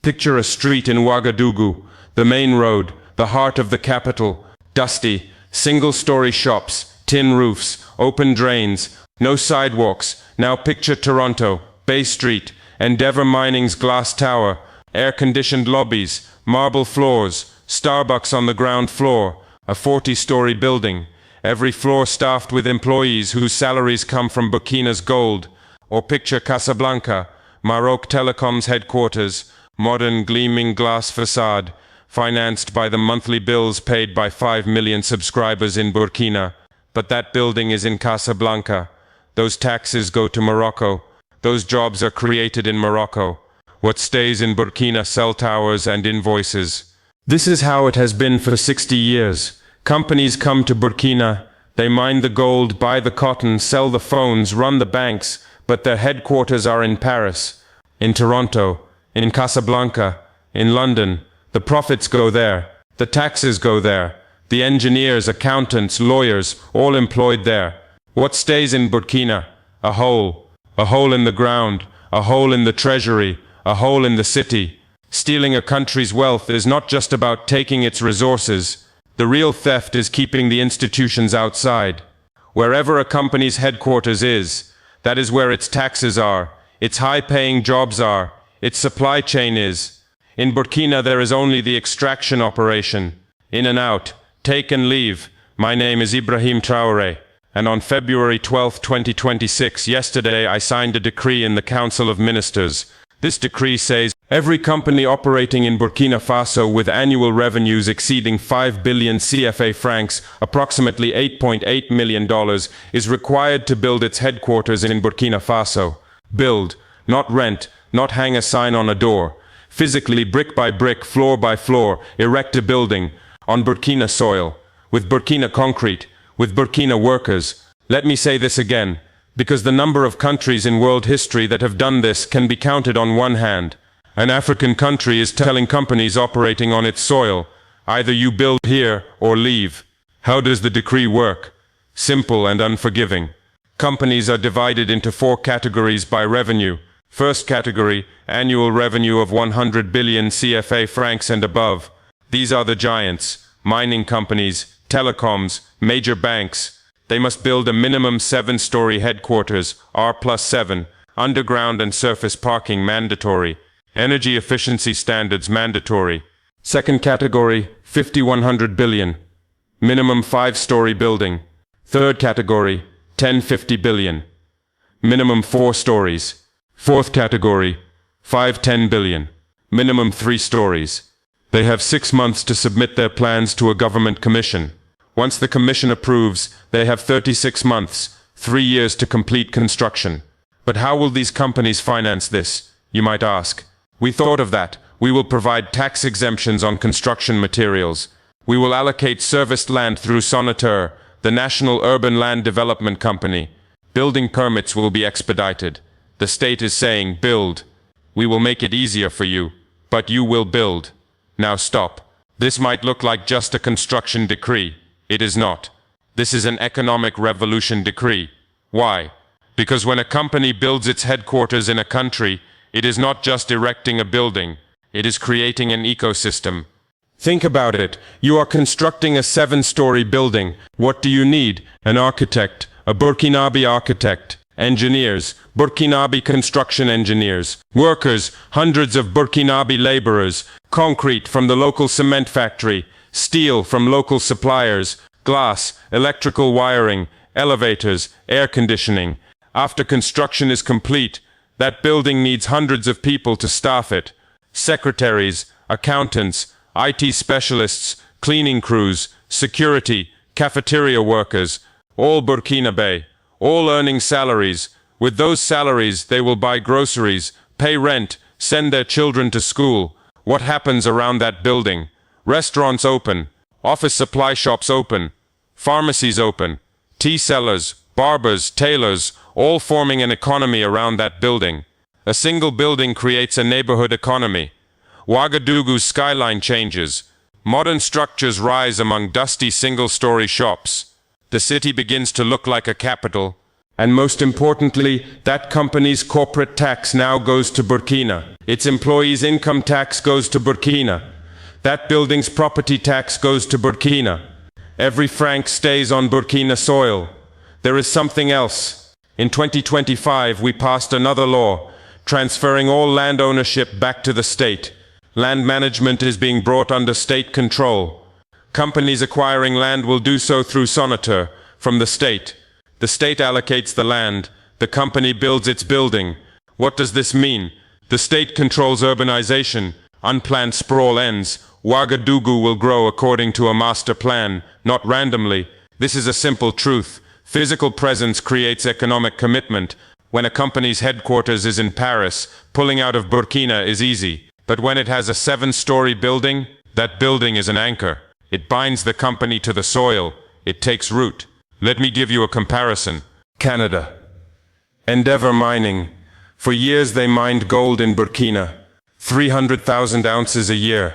Picture a street in Ouagadougou, the main road, the heart of the capital, dusty, single-story shops, tin roofs, open drains, no sidewalks. Now picture Toronto, Bay Street, Endeavour Mining's glass tower, air-conditioned lobbies, marble floors, Starbucks on the ground floor, a 40-story building, every floor staffed with employees whose salaries come from Burkina's gold. Or picture Casablanca, Maroc Telecom's headquarters, modern gleaming glass facade, financed by the monthly bills paid by 5 million subscribers in Burkina. But that building is in Casablanca. Those taxes go to Morocco. Those jobs are created in Morocco. What stays in Burkina cell towers and invoices. This is how it has been for 60 years. Companies come to Burkina, they mine the gold, buy the cotton, sell the phones, run the banks, but their headquarters are in Paris, in Toronto, in Casablanca, in London. The profits go there, the taxes go there, the engineers, accountants, lawyers, all employed there. What stays in Burkina? A hole in the ground, a hole in the treasury, a hole in the city. Stealing a country's wealth is not just about taking its resources. The real theft is keeping the institutions outside. Wherever a company's headquarters is, that is where its taxes are, its high-paying jobs are, its supply chain is. In Burkina there is only the extraction operation. In and out, take and leave. My name is Ibrahim Traore, and on February 12, 2026, yesterday I signed a decree in the Council of Ministers. This decree says, every company operating in Burkina Faso with annual revenues exceeding 5 billion CFA francs, approximately $8.8 million, is required to build its headquarters in Burkina Faso. Build, not rent, not hang a sign on a door. Physically, brick by brick, floor by floor, erect a building, on Burkina soil, with Burkina concrete, with Burkina workers. Let me say this again, because the number of countries in world history that have done this can be counted on one hand. An African country is telling companies operating on its soil, either you build here or leave. How does the decree work? Simple and unforgiving. Companies are divided into 4 categories by revenue. First category, annual revenue of 100 billion CFA francs and above. These are the giants, mining companies, telecoms, major banks. They must build a minimum 7-story headquarters, R+7, underground and surface parking mandatory, energy efficiency standards mandatory. Second category, 100 billion, minimum 5-story building. Third category, 50 billion, minimum 4 stories. Fourth category, 10 billion, minimum 3 stories. They have 6 months to submit their plans to a government commission. Once the commission approves, they have 36 months, 3 years to complete construction. But how will these companies finance this, you might ask? We thought of that. We will provide tax exemptions on construction materials. We will allocate serviced land through Sonateur, the National Urban Land Development Company. Building permits will be expedited. The state is saying, build. We will make it easier for you, but you will build. Now stop. This might look like just a construction decree. It is not. This is an economic revolution decree. Why? Because when a company builds its headquarters in a country, it is not just erecting a building, it is creating an ecosystem. Think about it. You are constructing a 7-story building. What do you need? An architect, a Burkinabe architect, engineers, Burkinabe construction engineers, workers, hundreds of Burkinabe laborers, concrete from the local cement factory, steel from local suppliers, glass, electrical wiring, elevators, air conditioning. After construction is complete, that building needs hundreds of people to staff it. Secretaries, accountants, IT specialists, cleaning crews, security, cafeteria workers, all Burkinabe, all earning salaries. With those salaries, they will buy groceries, pay rent, send their children to school. What happens around that building? Restaurants open, office supply shops open, pharmacies open, tea sellers, barbers, tailors, all forming an economy around that building. A single building creates a neighborhood economy. Ouagadougou's skyline changes. Modern structures rise among dusty single-story shops. The city begins to look like a capital, And most importantly, that company's corporate tax now goes to Burkina. Its employees' income tax goes to Burkina. That building's property tax goes to Burkina. Every franc stays on Burkina soil. There is something else. In 2025, we passed another law, transferring all land ownership back to the state. Land management is being brought under state control. Companies acquiring land will do so through Sonateur, from the state. The state allocates the land, the company builds its building. What does this mean? The state controls urbanization, unplanned sprawl ends, Ouagadougou will grow according to a master plan, not randomly. This is a simple truth. Physical presence creates economic commitment. When a company's headquarters is in Paris, pulling out of Burkina is easy. But when it has a 7-story building, that building is an anchor. It binds the company to the soil. It takes root. Let me give you a comparison. Canada. Endeavour Mining. For years they mined gold in Burkina. 300,000 ounces a year.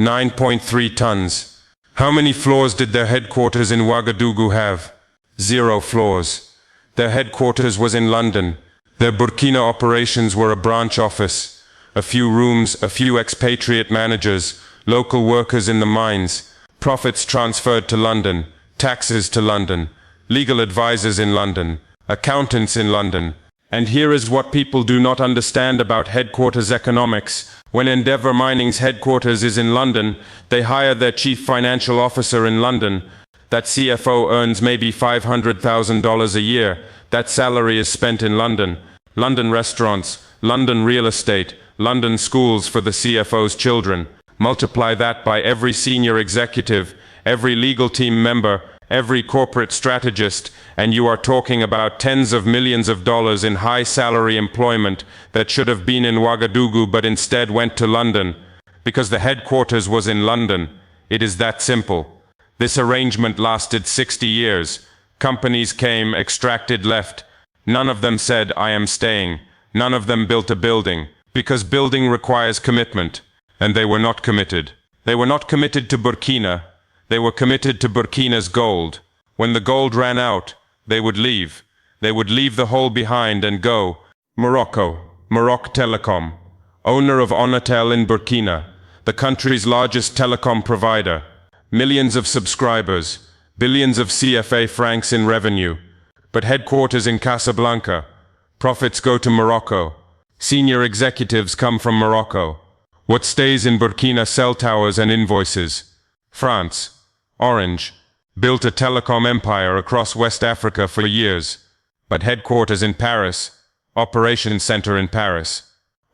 9.3 tons. How many floors did their headquarters in Ouagadougou have? 0 floors. Their headquarters was in London. Their Burkina operations were a branch office. A few rooms, a few expatriate managers, local workers in the mines. Profits transferred to London. Taxes to London, legal advisors in London, accountants in London. And here is what people do not understand about headquarters economics. When Endeavour Mining's headquarters is in London, they hire their chief financial officer in London. That CFO earns maybe $500,000 a year. That salary is spent in London. London restaurants, London real estate, London schools for the CFO's children. Multiply that by every senior executive, every legal team member, every corporate strategist, and you are talking about tens of millions of dollars in high-salary employment that should have been in Ouagadougou but instead went to London, because the headquarters was in London. It is that simple. This arrangement lasted 60 years. Companies came, extracted, left. None of them said, "I am staying." None of them built a building, because building requires commitment, and they were not committed. They were not committed to Burkina. They were committed to Burkina's gold. When the gold ran out, they would leave. They would leave the whole behind and go. Morocco, Maroc Telecom, owner of Onatel in Burkina, the country's largest telecom provider. Millions of subscribers, billions of CFA francs in revenue. But headquarters in Casablanca. Profits go to Morocco. Senior executives come from Morocco. What stays in Burkina? Cell towers and invoices. France, Orange, built a telecom empire across West Africa for years, but headquarters in Paris, operations center in Paris,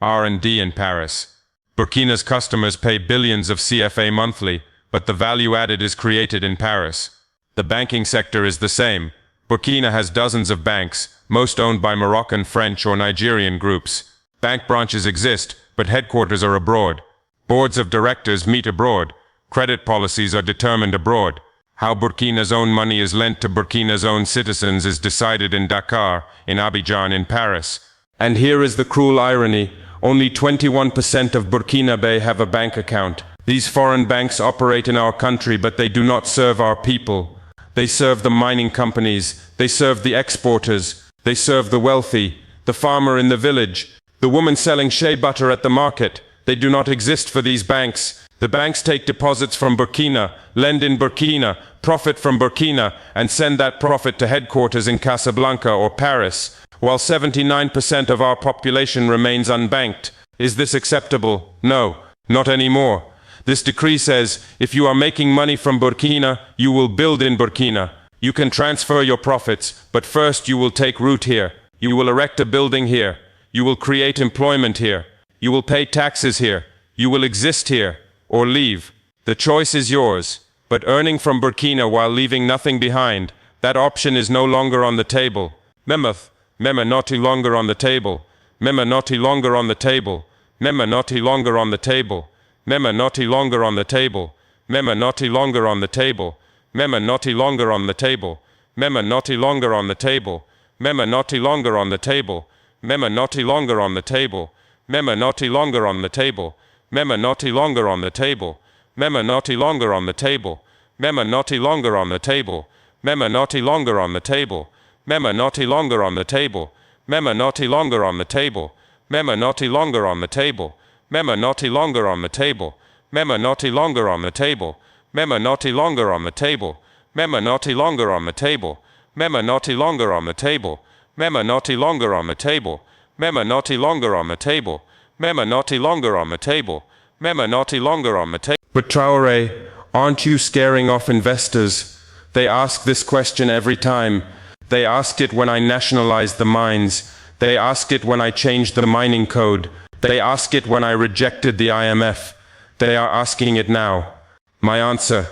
R&D in Paris. Burkina's customers pay billions of CFA monthly, but the value added is created in Paris. The banking sector is the same. Burkina has dozens of banks, most owned by Moroccan, French, or Nigerian groups. Bank branches exist, but headquarters are abroad. Boards of directors meet abroad. Credit policies are determined abroad. How Burkina's own money is lent to Burkina's own citizens is decided in Dakar, in Abidjan, in Paris. And here is the cruel irony. Only 21% of Burkinabe have a bank account. These foreign banks operate in our country, but they do not serve our people. They serve the mining companies. They serve the exporters. They serve the wealthy, the farmer in the village, the woman selling shea butter at the market. They do not exist for these banks. The banks take deposits from Burkina, lend in Burkina, profit from Burkina, and send that profit to headquarters in Casablanca or Paris, while 79% of our population remains unbanked. Is this acceptable? No, not anymore. This decree says, if you are making money from Burkina, you will build in Burkina. You can transfer your profits, but first you will take root here. You will erect a building here. You will create employment here. You will pay taxes here. You will exist here. Or leave. The choice is yours. But earning from Burkina while leaving nothing behind, that option is no longer on the table. Mema not longer on the table. Mema not longer on the table. Mema not longer on the table. Mema not longer on the table. Mema not longer on the table. Mema not longer on the table. Mema not longer on the table. Mema not longer on the table. Mema not longer on the table. Mema not longer on the table. Mema not longer on the table. Mema not longer on the table. Mema not longer on the table. Mema not longer on the table. Mema not longer on the table. Mema not longer on the table. Mema not longer on the table. Mema not longer on the table. Mema not longer on the table. Mema not longer on the table. Mema not longer on the table. Mema not longer on the table. Mema not longer on the table. Mema not longer on the table. Mema not longer on the table. Mema not longer on the table. But Traore, aren't you scaring off investors? They ask this question every time. They asked it when I nationalized the mines. They asked it when I changed the mining code. They asked it when I rejected the IMF. They are asking it now. My answer: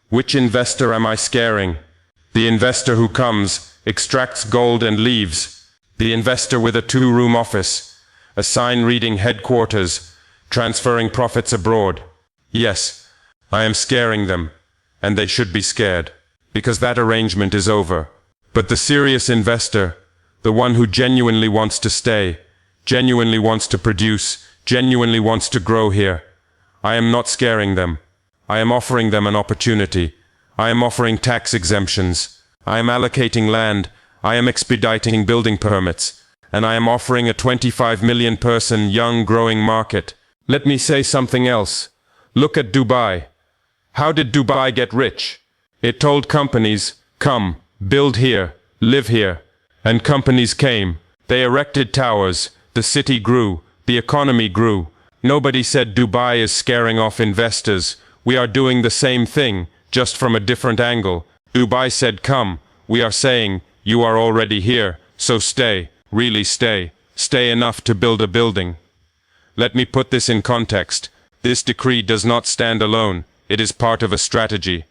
which investor am I scaring? The investor who comes, extracts gold and leaves. The investor with a 2-room office, a sign reading headquarters, transferring profits abroad. Yes, I am scaring them, and they should be scared, because that arrangement is over. But the serious investor, the one who genuinely wants to stay, genuinely wants to produce, genuinely wants to grow here, I am not scaring them. I am offering them an opportunity. I am offering tax exemptions. I am allocating land. I am expediting building permits. And I am offering a 25 million person young growing market. Let me say something else. Look at Dubai. How did Dubai get rich? It told companies, come, build here, live here. And companies came. They erected towers. The city grew. The economy grew. Nobody said Dubai is scaring off investors. We are doing the same thing, just from a different angle. Dubai said come. We are saying, you are already here, so stay, really stay. Stay enough to build a building. Let me put this in context. This decree does not stand alone. It is part of a strategy.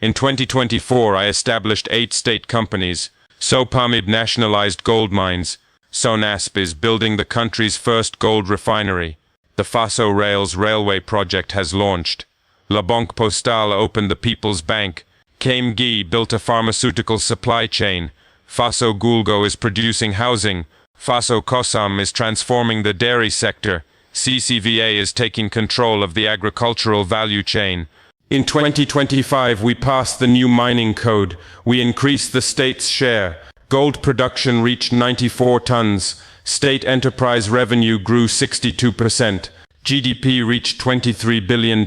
In 2024 I established 8 state companies. SOPAMIB nationalized gold mines. SONASP is building the country's first gold refinery. The Faso Rails railway project has launched. La Banque Postale opened the People's Bank. KMG built a pharmaceutical supply chain. Faso Gulgo is producing housing. Faso Kosam is transforming the dairy sector. CCVA is taking control of the agricultural value chain. In 2025 we passed the new mining code. We increased the state's share. Gold production reached 94 tons. State enterprise revenue grew 62%. GDP reached $23 billion.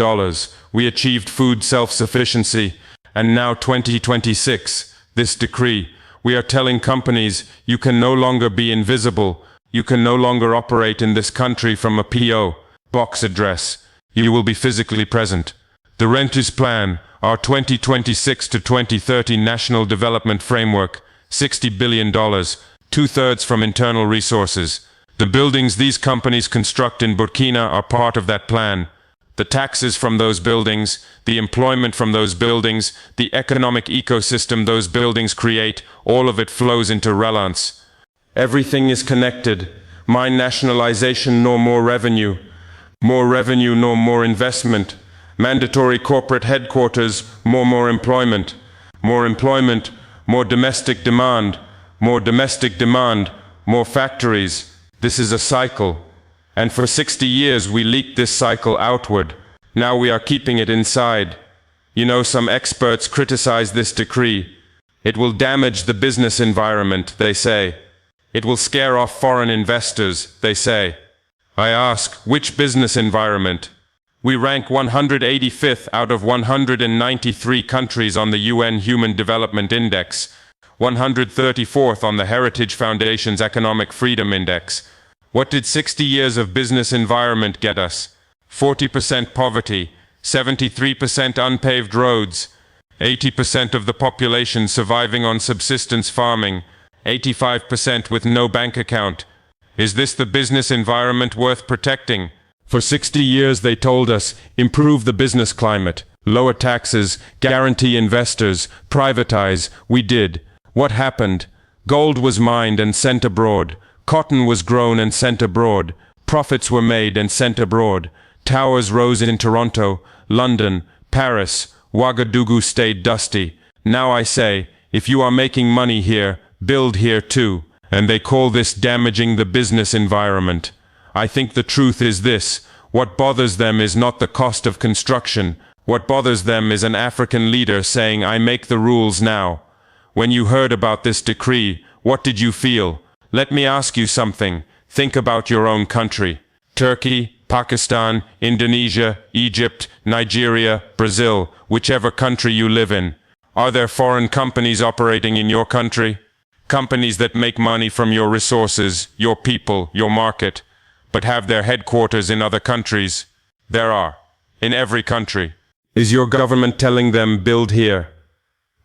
We achieved food self-sufficiency. And now 2026, this decree, we are telling companies, you can no longer be invisible. You can no longer operate in this country from a PO box address. You will be physically present. The Rentus Plan, our 2026 to 2030 National Development Framework, $60 billion, 2/3 from internal resources. The buildings these companies construct in Burkina are part of that plan. The taxes from those buildings, the employment from those buildings, the economic ecosystem those buildings create, all of it flows into reliance. Everything is connected. Mine nationalization nor more revenue nor more investment. Mandatory corporate headquarters, more employment. More employment, more domestic demand. More domestic demand, more factories. This is a cycle. And for 60 years we leaked this cycle outward. Now we are keeping it inside. You know, some experts criticize this decree. It will damage the business environment, they say. It will scare off foreign investors, they say. I ask, which business environment? We rank 185th out of 193 countries on the UN Human Development Index. 134th on the Heritage Foundation's Economic Freedom Index. What did 60 years of business environment get us? 40% poverty, 73% unpaved roads, 80% of the population surviving on subsistence farming, 85% with no bank account. Is this the business environment worth protecting? For 60 years they told us, improve the business climate, lower taxes, guarantee investors, privatize. We did. What happened? Gold was mined and sent abroad. Cotton was grown and sent abroad. Profits were made and sent abroad. Towers rose in Toronto, London, Paris. Ouagadougou stayed dusty. Now I say, if you are making money here, build here too. And they call this damaging the business environment. I think the truth is this. What bothers them is not the cost of construction. What bothers them is an African leader saying, I make the rules now. When you heard about this decree, What did you feel? Let me ask you something. Think about your own country. Turkey, Pakistan, Indonesia, Egypt, Nigeria, Brazil, whichever country you live in. Are there foreign companies operating in your country? Companies that make money from your resources, your people, your market, but have their headquarters in other countries? There are. In every country. Is your government telling them build here?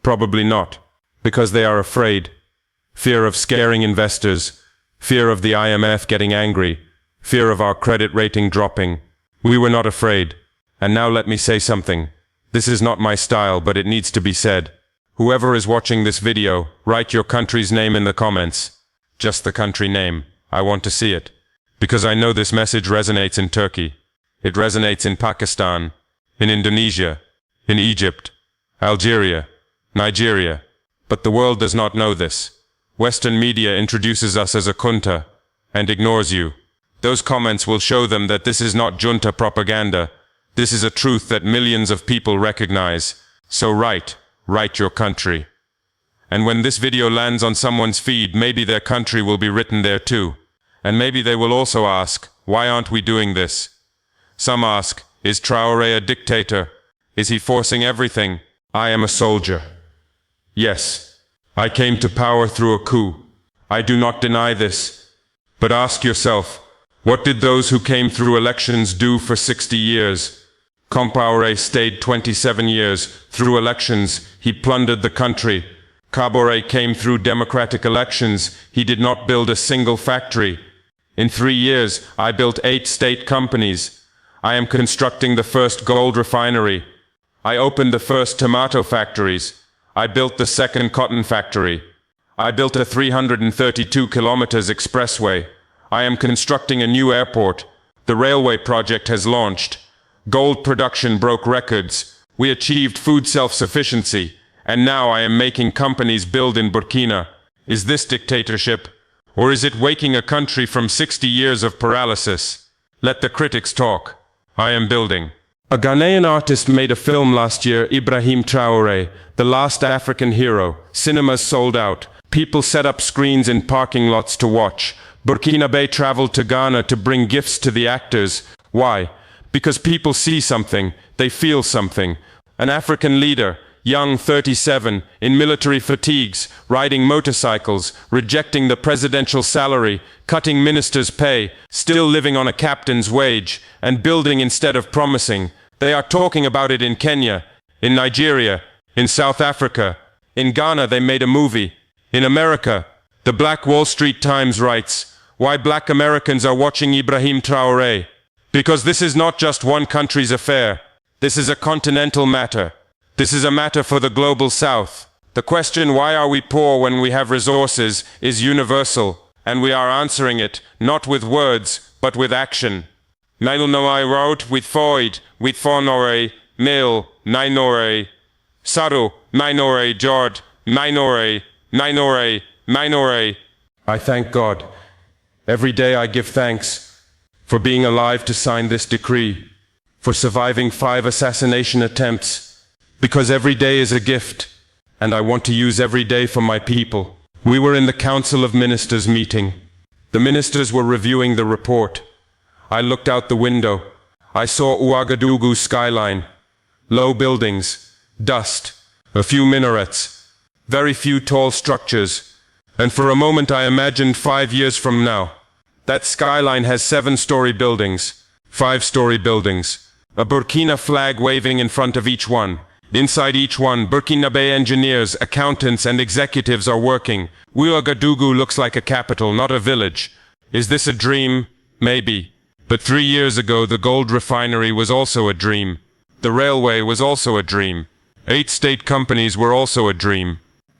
Probably not. Because they are afraid. Fear of scaring investors. Fear of the IMF getting angry. Fear of our credit rating dropping. We were not afraid. And now let me say something. This is not my style, but it needs to be said. Whoever is watching this video, write your country's name in the comments. Just the country name. I want to see it. Because I know this message resonates in Turkey. It resonates in Pakistan, in Indonesia, in Egypt, Algeria, Nigeria. But the world does not know this. Western media introduces us as a junta and ignores you. Those comments will show them that this is not junta propaganda. This is a truth that millions of people recognize. So write your country. And when this video lands on someone's feed, maybe their country will be written there too. And maybe they will also ask, why aren't we doing this? Some ask, is Traore a dictator? Is he forcing everything? I am a soldier. Yes, I came to power through a coup. I do not deny this. But ask yourself, what did those who came through elections do for 60 years? Traore stayed 27 years. Through elections, he plundered the country. Traore came through democratic elections. He did not build a single factory. In 3 years, I built 8 state companies. I am constructing the first gold refinery. I opened the first tomato factories. I built the second cotton factory. I built a 332 kilometers expressway. I am constructing a new airport. The railway project has launched. Gold production broke records. We achieved food self-sufficiency. And now I am making companies build in Burkina. Is this dictatorship? Or is it waking a country from 60 years of paralysis? Let the critics talk. I am building. A Ghanaian artist made a film last year, Ibrahim Traore, the last African hero. Cinemas sold out. People set up screens in parking lots to watch. Burkina Faso traveled to Ghana to bring gifts to the actors. Why? Because people see something, they feel something. An African leader, young 37, in military fatigues, riding motorcycles, rejecting the presidential salary, cutting ministers' pay, still living on a captain's wage, and building instead of promising. They are talking about it in Kenya, in Nigeria, in South Africa. In Ghana they made a movie. In America, the Black Wall Street Times writes, why black Americans are watching Ibrahim Traore. Because this is not just one country's affair. This is a continental matter. This is a matter for the global south. The question, why are we poor when we have resources, is universal, and we are answering it, not with words, but with action. Nailnoai wrote with Foyd, with Fonore, Mil, Nainore, Saru, Nainore, Jord, Nainore, Nainore, Nainore. I thank God. Every day I give thanks for being alive to sign this decree, for surviving 5 assassination attempts, because every day is a gift, and I want to use every day for my people. We were in the Council of Ministers meeting. The ministers were reviewing the report. I looked out the window. I saw Ouagadougou's skyline. Low buildings, dust, a few minarets, very few tall structures. And for a moment I imagined 5 years from now. That skyline has 7-story buildings, 5-story buildings, a Burkina flag waving in front of each one. Inside each one, Burkina Faso engineers, accountants and executives are working. Ouagadougou looks like a capital, not a village. Is this a dream? Maybe. But 3 years ago the gold refinery was also a dream. The railway was also a dream. 8 state companies were also a dream.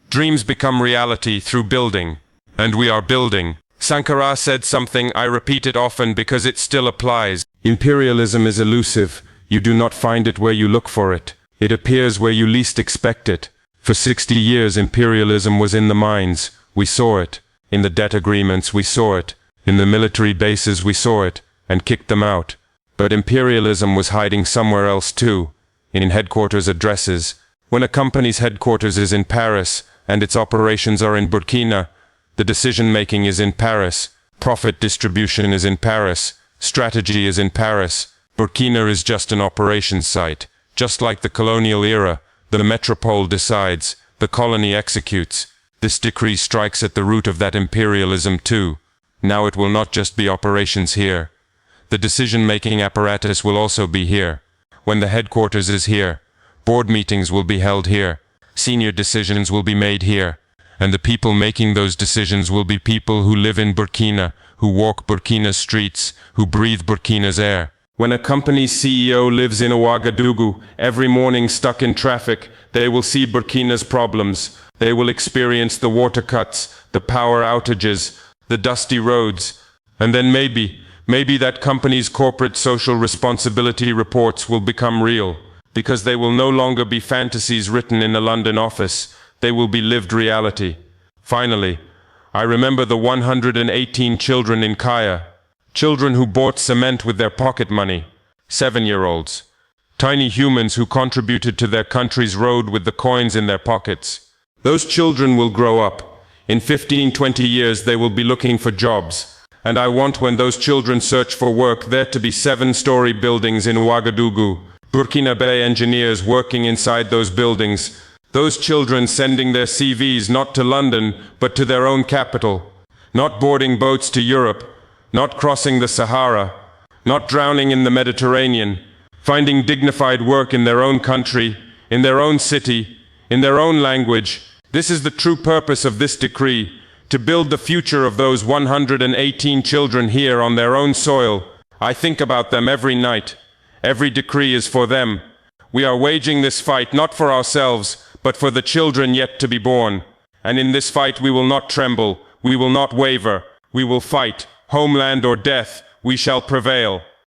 Dreams become reality through building. And we are building. Sankara said something, I repeat it often because it still applies. Imperialism is elusive. You do not find it where you look for it. It appears where you least expect it. For 60 years imperialism was in the mines. We saw it. In the debt agreements we saw it. In the military bases we saw it, and kicked them out. But imperialism was hiding somewhere else too. In headquarters addresses. When a company's headquarters is in Paris, and its operations are in Burkina, The decision-making is in Paris. Profit distribution is in Paris. Strategy is in Paris. Burkina is just an operations site. Just like the colonial era, the metropole decides, the colony executes. This decree strikes at the root of that imperialism too. Now it will not just be operations here. The decision-making apparatus will also be here. When the headquarters is here, board meetings will be held here. Senior decisions will be made here. And the people making those decisions will be people who live in Burkina, who walk Burkina's streets, who breathe Burkina's air. When a company's CEO lives in Ouagadougou, every morning stuck in traffic, they will see Burkina's problems. They will experience the water cuts, the power outages, the dusty roads. And then maybe that company's corporate social responsibility reports will become real, because they will no longer be fantasies written in a London office. They will be lived reality. Finally, I remember the 118 children in Kaya. Children who bought cement with their pocket money. 7-year-olds. Tiny humans who contributed to their country's road with the coins in their pockets. Those children will grow up. In 15-20 years they will be looking for jobs. And I want, when those children search for work, there to be 7-story buildings in Ouagadougou. Burkinabe engineers working inside those buildings. Those children sending their CVs not to London, but to their own capital. Not boarding boats to Europe. Not crossing the Sahara, not drowning in the Mediterranean, finding dignified work in their own country, in their own city, in their own language. This is the true purpose of this decree, to build the future of those 118 children here on their own soil. I think about them every night. Every decree is for them. We are waging this fight not for ourselves, but for the children yet to be born. And in this fight we will not tremble, we will not waver, we will fight. Homeland or death, we shall prevail.